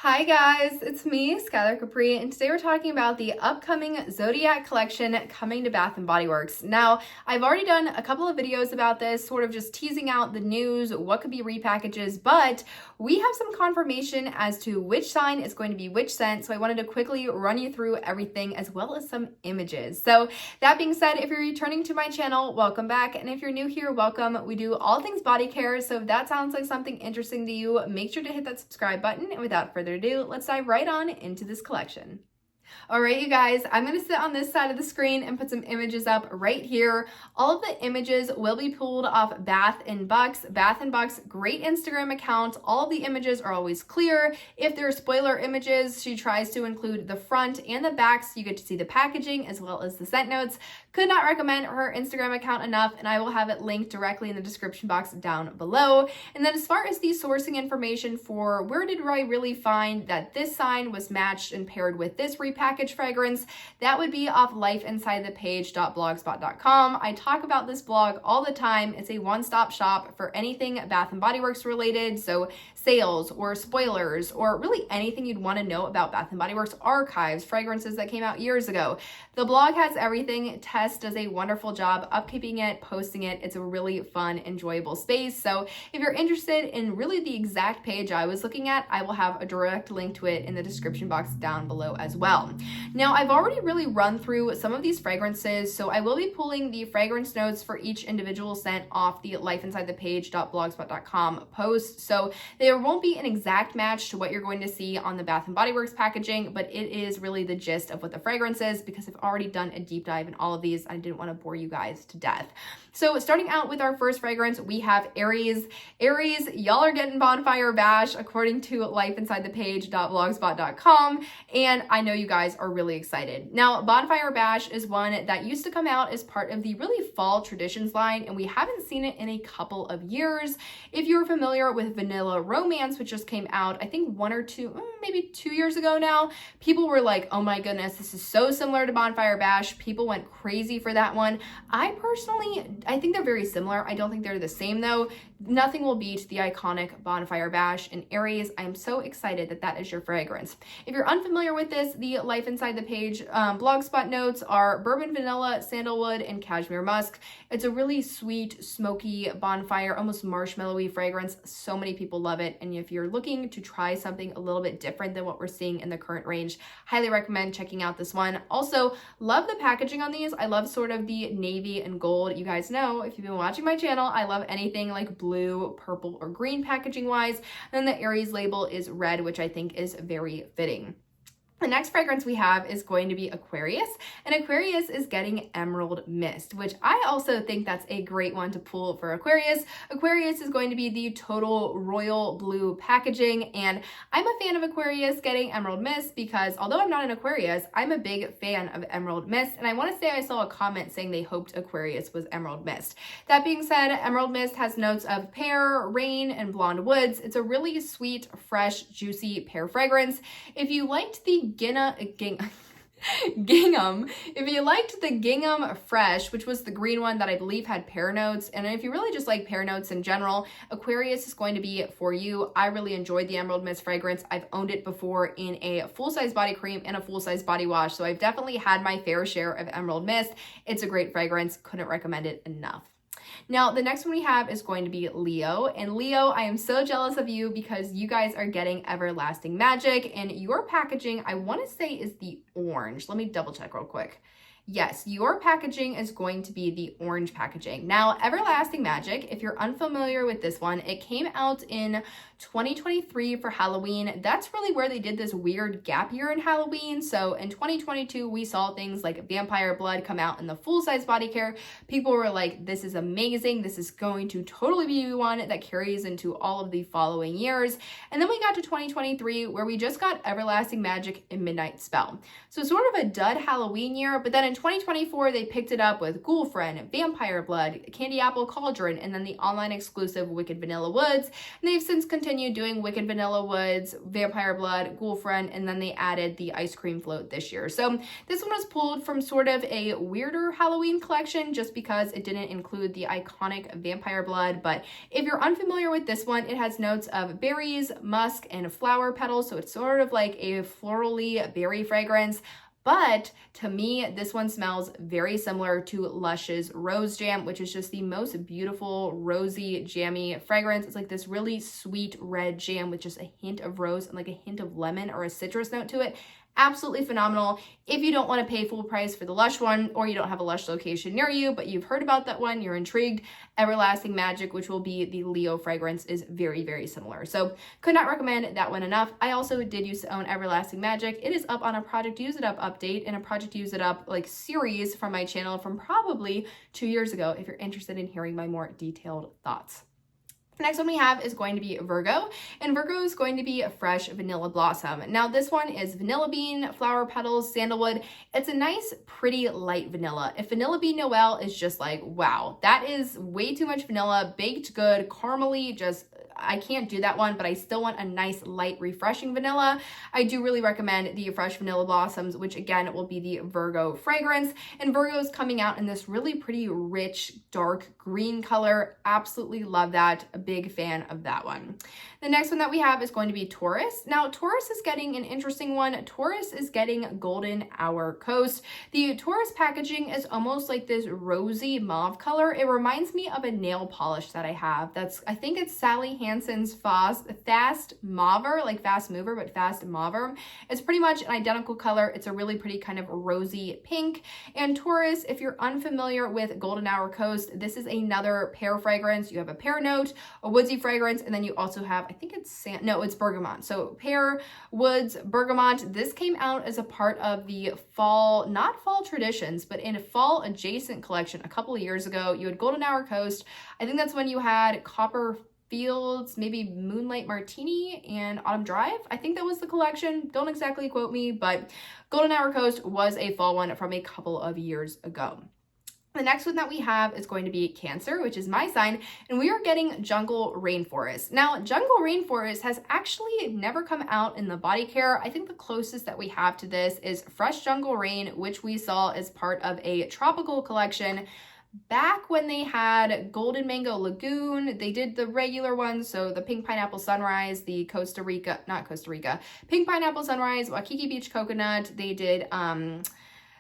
Hi guys, it's me, Skylar Capri, and today we're talking about the upcoming Zodiac collection coming to Bath & Body Works. Now, I've already done a couple of videos about this, sort of just teasing out the news, what could be repackages, but we have some confirmation as to which sign is going to be which scent, so I wanted to quickly run you through everything as well as some images. So that being said, if you're returning to my channel, welcome back, and if you're new here, welcome. We do all things body care, so if that sounds like something interesting to you, make sure to hit that subscribe button, and without further ado, let's dive right on into this collection. All right, you guys, I'm going to sit on this side of the screen and put some images up right here. All of the images will be pulled off Bath and Bucks. Bath and Bucks, great Instagram account. All of the images are always clear. If there are spoiler images, she tries to include the front and the back so you get to see the packaging as well as the scent notes. Could not recommend her Instagram account enough, and I will have it linked directly in the description box down below. And then as far as the sourcing information for where did I really find that this sign was matched and paired with this repackaged fragrance, that would be off lifeinsidethepage.blogspot.com. I talk about this blog all the time. It's a one-stop shop for anything Bath & Body Works related, so sales or spoilers or really anything you'd want to know about Bath & Body Works archives, fragrances that came out years ago. The blog has everything. Tess does a wonderful job upkeeping it, posting it. It's a really fun, enjoyable space. So if you're interested in really the exact page I was looking at, I will have a direct link to it in the description box down below as well. Now, I've already really run through some of these fragrances, so I will be pulling the fragrance notes for each individual scent off the lifeinsidethepage.blogspot.com post. So there won't be an exact match to what you're going to see on the Bath & Body Works packaging, but it is really the gist of what the fragrance is because I've already done a deep dive in all of these. I didn't want to bore you guys to death. So starting out with our first fragrance, we have Aries. Aries, y'all are getting Bonfire Bash according to lifeinsidethepage.blogspot.com, and I know you guys are really excited. Now, Bonfire Bash is one that used to come out as part of the really fall traditions line, and we haven't seen it in a couple of years. If you're familiar with Vanilla Romance, which just came out, I think 1 or 2, maybe 2 years ago now, people were like, oh my goodness, this is so similar to Bonfire Bash. People went crazy for that one. I think they're very similar. I don't think they're the same though. Nothing will beat the iconic Bonfire Bash in Aries. I am so excited that that is your fragrance. If you're unfamiliar with this, the Life Inside the Page blogspot notes are bourbon vanilla, sandalwood, and cashmere musk. It's a really sweet, smoky bonfire, almost marshmallowy fragrance. So many people love it. And if you're looking to try something a little bit different than what we're seeing in the current range, highly recommend checking out this one. Also, love the packaging on these. I love sort of the navy and gold. You guys know, if you've been watching my channel, I love anything like blue, purple, or green packaging wise. And then the Aries label is red, which I think is very fitting. The next fragrance we have is going to be Aquarius, and Aquarius is getting Emerald Mist, which I also think that's a great one to pull for Aquarius. Aquarius is going to be the total royal blue packaging, and I'm a fan of Aquarius getting Emerald Mist because although I'm not an Aquarius, I'm a big fan of Emerald Mist, and I want to say I saw a comment saying they hoped Aquarius was Emerald Mist. That being said, Emerald Mist has notes of pear, rain, and blonde woods. It's a really sweet, fresh, juicy pear fragrance. If you liked the gingham, if you liked the gingham fresh, which was the green one that I believe had pear notes, and if you really just like pear notes in general, Aquarius is going to be for you. I really enjoyed the Emerald Mist fragrance. I've owned it before in a full-size body cream and a full-size body wash, so I've definitely had my fair share of Emerald Mist. It's a great fragrance. Couldn't recommend it enough. Now, the next one we have is going to be Leo. And Leo, I am so jealous of you because you guys are getting Everlasting Magic, and your packaging, I want to say, is the orange. Let me double check real quick. Yes, your packaging is going to be the orange packaging. Now, Everlasting Magic, if you're unfamiliar with this one, it came out in 2023 for Halloween. That's really where they did this weird gap year in Halloween. So in 2022, we saw things like Vampire Blood come out in the full-size body care. People were like, this is amazing. This is going to totally be one that carries into all of the following years. And then we got to 2023 where we just got Everlasting Magic and Midnight Spell. So sort of a dud Halloween year, but then in 2024, they picked it up with Ghoulfriend, Vampire Blood, Candy Apple Cauldron, and then the online exclusive Wicked Vanilla Woods. And they've since continued continued doing Wicked Vanilla Woods, Vampire Blood, Ghoul Friend, and then they added the Ice Cream Float this year. So this one was pulled from sort of a weirder Halloween collection just because it didn't include the iconic Vampire Blood. But if you're unfamiliar with this one, it has notes of berries, musk, and flower petals. So it's sort of like a florally berry fragrance. But to me, this one smells very similar to Lush's Rose Jam, which is just the most beautiful, rosy, jammy fragrance. It's like this really sweet red jam with just a hint of rose and like a hint of lemon or a citrus note to it. Absolutely phenomenal. If you don't want to pay full price for the Lush one, or you don't have a Lush location near you, but you've heard about that one, you're intrigued, Everlasting Magic, which will be the Leo fragrance, is very, very similar. So could not recommend that one enough. I also did used to own Everlasting Magic. It is up on a Project Use It Up update and a Project Use It Up like series from my channel from probably 2 years ago if you're interested in hearing my more detailed thoughts. The next one we have is going to be Virgo, and Virgo is going to be a Fresh Vanilla Blossom. Now this one is vanilla bean, flower petals, sandalwood. It's a nice, pretty light vanilla. If Vanilla Bean Noel is just like, wow, that is way too much vanilla, baked good, caramely, just I can't do that one, but I still want a nice, light, refreshing vanilla. I do really recommend the Fresh Vanilla Blossoms, which again will be the Virgo fragrance. And Virgo is coming out in this really pretty rich, dark green color. Absolutely love that. A big fan of that one. The next one that we have is going to be Taurus. Now, Taurus is getting an interesting one. Taurus is getting Golden Hour Coast. The Taurus packaging is almost like this rosy mauve color. It reminds me of a nail polish that I have. I think it's Sally Hansen's Fast Mauver, like Fast Mover, but Fast Mauver. It's pretty much an identical color. It's a really pretty kind of rosy pink. And Taurus, if you're unfamiliar with Golden Hour Coast, this is another pear fragrance. You have a pear note, a woodsy fragrance, and then you also have, I think it's bergamot. So pear, woods, bergamot. This came out as a part of the fall, not fall traditions, but in a fall adjacent collection a couple of years ago. You had Golden Hour Coast. I think that's when you had Copper Fields, maybe Moonlight Martini, and Autumn Drive. I think that was the collection. Don't exactly quote me, but Golden Hour Coast was a fall one from a couple of years ago. The next one that we have is going to be Cancer, which is my sign, and we are getting Jungle Rainforest. Now, Jungle Rainforest has actually never come out in the body care. I think the closest that we have to this is Fresh Jungle Rain, which we saw as part of a tropical collection. Back when they had Golden Mango Lagoon, they did the regular ones, so the Pink Pineapple Sunrise, the Pink Pineapple Sunrise, Waikiki Beach Coconut, they did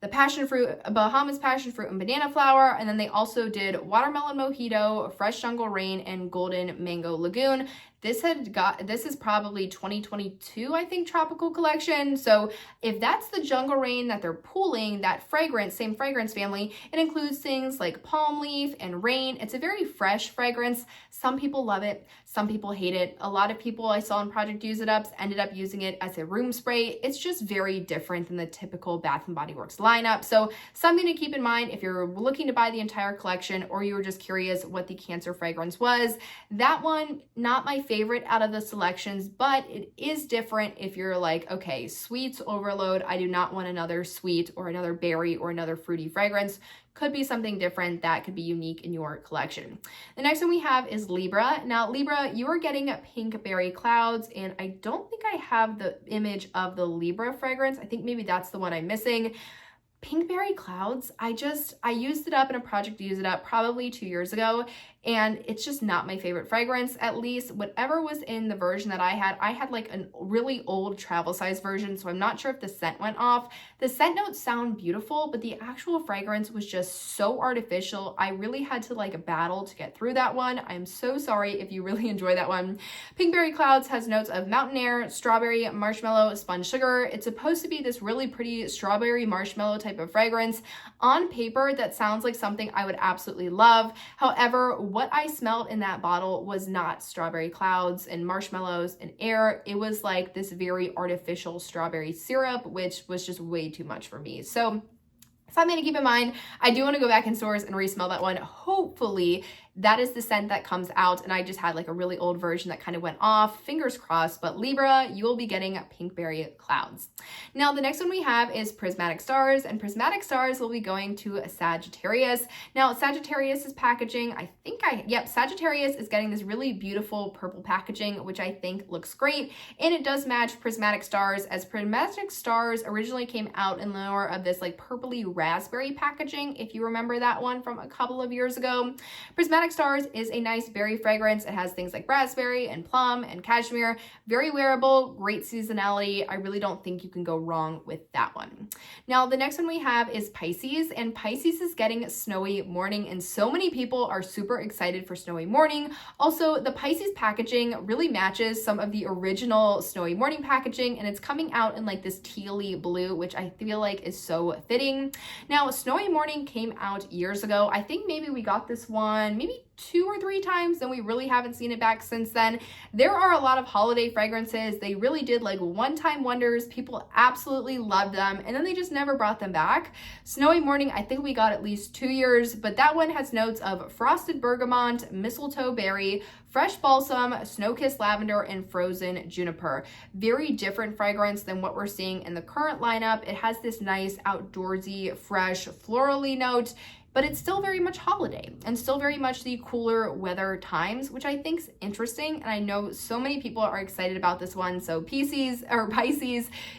the passion fruit, Bahamas passion fruit and banana flower, and then they also did watermelon mojito, fresh jungle rain, and golden mango lagoon. This is probably 2022, I think, tropical collection. So if that's the jungle rain that they're pooling, that fragrance, same fragrance family, it includes things like palm leaf and rain. It's a very fresh fragrance. Some people love it. Some people hate it. A lot of people I saw in Project Use It Ups ended up using it as a room spray. It's just very different than the typical Bath & Body Works lineup. So something to keep in mind if you're looking to buy the entire collection or you were just curious what the Cancer fragrance was. That one, not my favorite out of the selections, but it is different if you're like, okay, sweets overload. I do not want another sweet or another berry or another fruity fragrance. Could be something different that could be unique in your collection. The next one we have is Libra. Now, Libra, you are getting Pink Berry Clouds, and I don't think I have the image of the Libra fragrance. I think maybe that's the one I'm missing. Pink Berry Clouds, I used it up in a Project Use It Up probably 2 years ago, and it's just not my favorite fragrance. At least whatever was in the version that I had like a really old travel size version, so I'm not sure if the scent went off. The scent notes sound beautiful, but the actual fragrance was just so artificial. I really had to like battle to get through that one. I'm so sorry if you really enjoy that one. Pink Berry Clouds has notes of mountain air, strawberry, marshmallow, spun sugar. It's supposed to be this really pretty strawberry marshmallow type of fragrance. On paper, that sounds like something I would absolutely love. However, what I smelled in that bottle was not strawberry clouds and marshmallows and air. It was like this very artificial strawberry syrup, which was just way too much for me. So something to keep in mind. I do want to go back in stores and resmell that one. Hopefully that is the scent that comes out. And I just had like a really old version that kind of went off, fingers crossed. But Libra, you will be getting pinkberry clouds. Now, the next one we have is prismatic stars, and prismatic stars will be going to Sagittarius. Now, Sagittarius is packaging, Sagittarius is getting this really beautiful purple packaging, which I think looks great. And it does match prismatic stars, as prismatic stars originally came out in more of this like purpley raspberry packaging, if you remember that one from a couple of years ago. Prismatic stars is a nice berry fragrance. It has things like raspberry and plum and cashmere. Very wearable, great seasonality. I really don't think you can go wrong with that one. Now, the next one we have is Pisces, and Pisces is getting snowy morning, and so many people are super excited for snowy morning. Also, the Pisces packaging really matches some of the original snowy morning packaging, and it's coming out in like this tealy blue, which I feel like is so fitting. Now, snowy morning came out years ago. I think maybe we got this one maybe 2 or 3 times, and we really haven't seen it back since then. There are a lot of holiday fragrances. They really did like one-time wonders. People absolutely loved them, and then they just never brought them back. Snowy morning, I think we got at least 2 years, but that one has notes of frosted bergamot, mistletoe berry, fresh balsam, snow-kissed lavender, and frozen juniper. Very different fragrance than what we're seeing in the current lineup. It has this nice outdoorsy, fresh, florally note, but it's still very much holiday and still very much the cooler weather times, which I think is interesting. And I know so many people are excited about this one. So Pisces,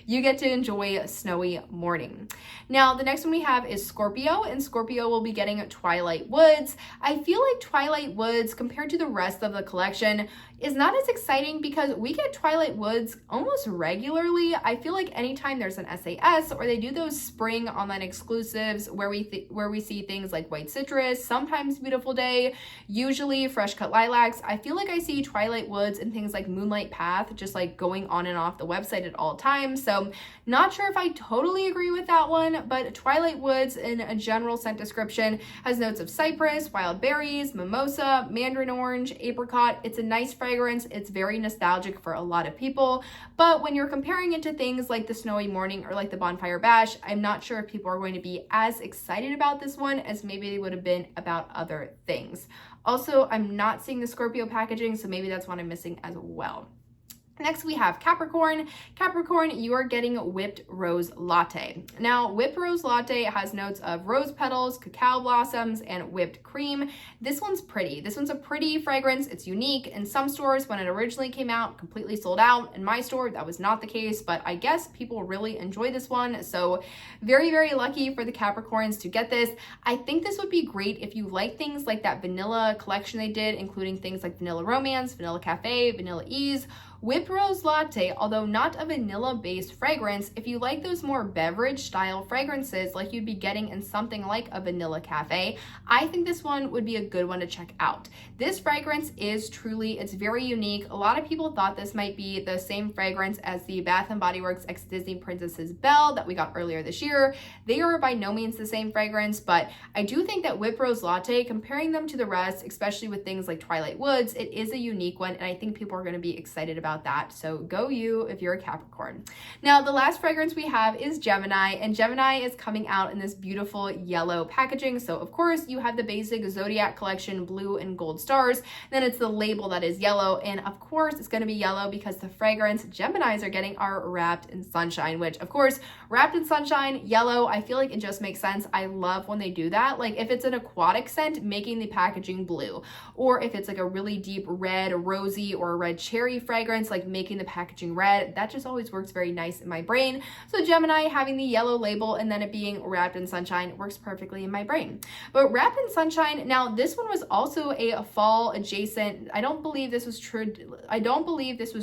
you get to enjoy a snowy morning. Now, the next one we have is Scorpio, and Scorpio will be getting Twilight Woods. I feel like Twilight Woods, compared to the rest of the collection, is not as exciting because we get Twilight Woods almost regularly. I feel like anytime there's an SAS or they do those spring online exclusives where we see things like White Citrus, sometimes Beautiful Day, usually Fresh Cut Lilacs, I feel like I see Twilight Woods and things like Moonlight Path just like going on and off the website at all times. So not sure if I totally agree with that one, but Twilight Woods in a general scent description has notes of cypress, wild berries, mimosa, mandarin orange, apricot. It's a nice fragrance. It's very nostalgic for a lot of people, but when you're comparing it to things like the Snowy Morning or like the Bonfire Bash, I'm not sure if people are going to be as excited about this one as maybe they would have been about other things. Also, I'm not seeing the Scorpio packaging, so maybe that's one I'm missing as well. Next, we have Capricorn. Capricorn, you are getting Whipped Rose Latte. Now, Whipped Rose Latte has notes of rose petals, cacao blossoms, and whipped cream. This one's pretty. This one's a pretty fragrance. It's unique. In some stores, when it originally came out, completely sold out. In my store, that was not the case, but I guess people really enjoy this one. So very, very lucky for the Capricorns to get this. I think this would be great if you like things like that vanilla collection they did, including things like Vanilla Romance, Vanilla Cafe, Vanilla Ease. Whipped Rose Latte, although not a vanilla-based fragrance, if you like those more beverage-style fragrances like you'd be getting in something like a Vanilla Cafe, I think this one would be a good one to check out. This fragrance is truly, it's very unique. A lot of people thought this might be the same fragrance as the Bath & Body Works X Disney Princess's Belle that we got earlier this year. They are by no means the same fragrance, but I do think that Whipped Rose Latte, comparing them to the rest, especially with things like Twilight Woods, it is a unique one, and I think people are going to be excited about that. So go you if you're a Capricorn. Now, the last fragrance we have is Gemini, and Gemini is coming out in this beautiful yellow packaging. So of course you have the basic Zodiac collection, blue and gold stars. Then it's the label that is yellow, and of course it's going to be yellow because the fragrance Geminis are getting are Wrapped in Sunshine, which of course Wrapped in Sunshine, yellow, I feel like it just makes sense. I love when they do that. Like if it's an aquatic scent, making the packaging blue, or if it's like a really deep red, rosy, or a red cherry fragrance, like making the packaging red, that just always works very nice in my brain. So Gemini having the yellow label and then it being Wrapped in Sunshine works perfectly in my brain. But Wrapped in Sunshine, now this one was also a fall adjacent. I don't believe this was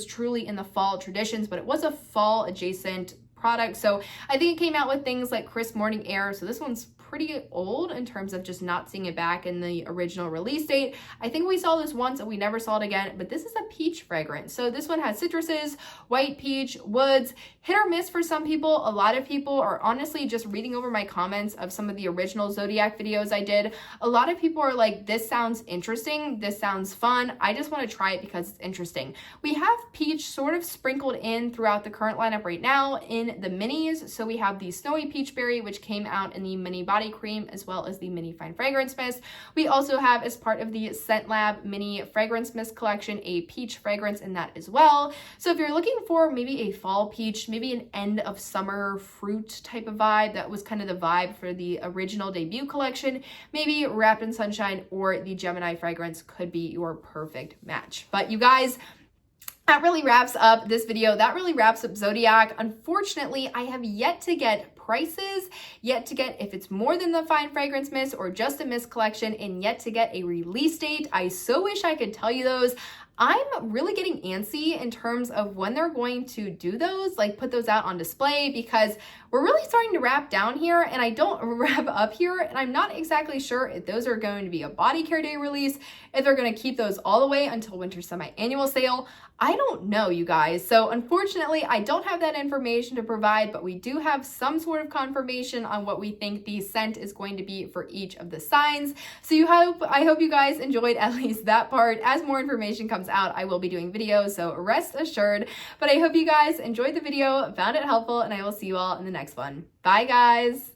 truly in the fall traditions, but it was a fall adjacent product. So I think it came out with things like Crisp Morning Air. So this one's pretty old in terms of just not seeing it back in the original release date. I think we saw this once and we never saw it again, but this is a peach fragrance. So this one has citruses, white peach, woods, hit or miss for some people. A lot of people are honestly just reading over my comments of some of the original Zodiac videos I did. A lot of people are like, this sounds interesting. This sounds fun. I just want to try it because it's interesting. We have peach sort of sprinkled in throughout the current lineup right now in the minis. So we have the Snowy Peach Berry, which came out in the mini body body cream as well as the mini fine fragrance mist. We also have, as part of the Scent Lab mini fragrance mist collection, a peach fragrance in that as well. So if you're looking for maybe a fall peach, maybe an end of summer fruit type of vibe, that was kind of the vibe for the original debut collection, maybe Wrapped in Sunshine or the Gemini fragrance could be your perfect match. But you guys, that really wraps up this video. That really wraps up Zodiac. Unfortunately, I have yet to get prices, yet to get if it's more than the fine fragrance mist or just a mist collection, and yet to get a release date. I so wish I could tell you those. I'm really getting antsy in terms of when they're going to do those, like put those out on display, because we're really starting to wrap down here and I don't wrap up here, and I'm not exactly sure if those are going to be a body care day release, if they're going to keep those all the way until winter semi-annual sale. I don't know, you guys. So unfortunately, I don't have that information to provide, but we do have some sort of confirmation on what we think the scent is going to be for each of the signs. So I hope you guys enjoyed at least that part. As more information comes out, I will be doing videos, so rest assured. But I hope you guys enjoyed the video, found it helpful, and I will see you all in the next one. Bye, guys.